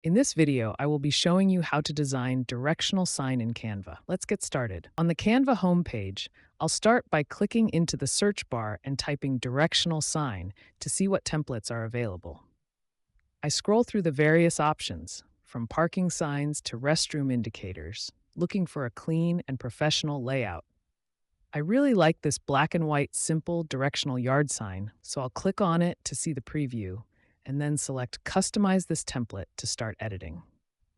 In this video, I will be showing you how to design directional sign in Canva. Let's get started. On the Canva homepage, I'll start by clicking into the search bar and typing directional sign to see what templates are available. I scroll through the various options, from parking signs to restroom indicators, looking for a clean and professional layout. I really like this black and white simple directional yard sign, so I'll click on it to see the preview and then select Customize this template to start editing.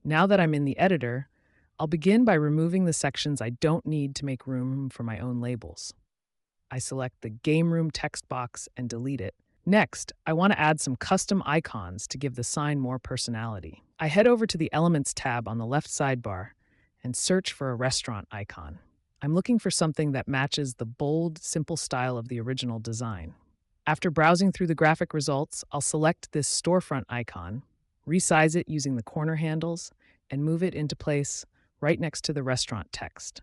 Now that I'm in the editor, I'll begin by removing the sections I don't need to make room for my own labels. I select the Game Room text box and delete it. Next, I want to add some custom icons to give the sign more personality. I head over to the Elements tab on the left sidebar and search for a restaurant icon. I'm looking for something that matches the bold, simple style of the original design. After browsing through the graphic results, I'll select this storefront icon, resize it using the corner handles, and move it into place right next to the restaurant text.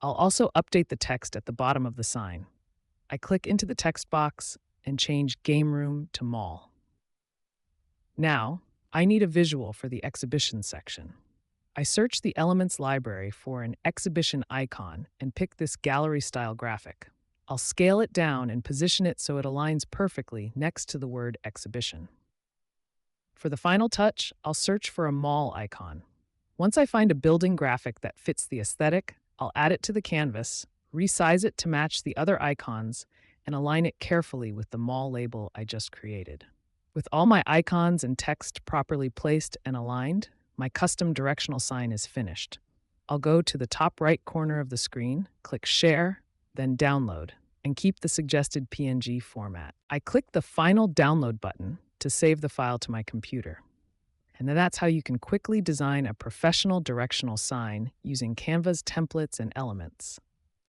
I'll also update the text at the bottom of the sign. I click into the text box and change Game Room to Mall. Now, I need a visual for the exhibition section. I search the Elements library for an exhibition icon and pick this gallery-style graphic. I'll scale it down and position it so it aligns perfectly next to the word exhibition. For the final touch, I'll search for a mall icon. Once I find a building graphic that fits the aesthetic, I'll add it to the canvas, resize it to match the other icons, and align it carefully with the mall label I just created. With all my icons and text properly placed and aligned, my custom directional sign is finished. I'll go to the top right corner of the screen, click Share, then Download, and keep the suggested PNG format. I click the Final Download button to save the file to my computer. And then that's how you can quickly design a professional directional sign using Canva's templates and elements.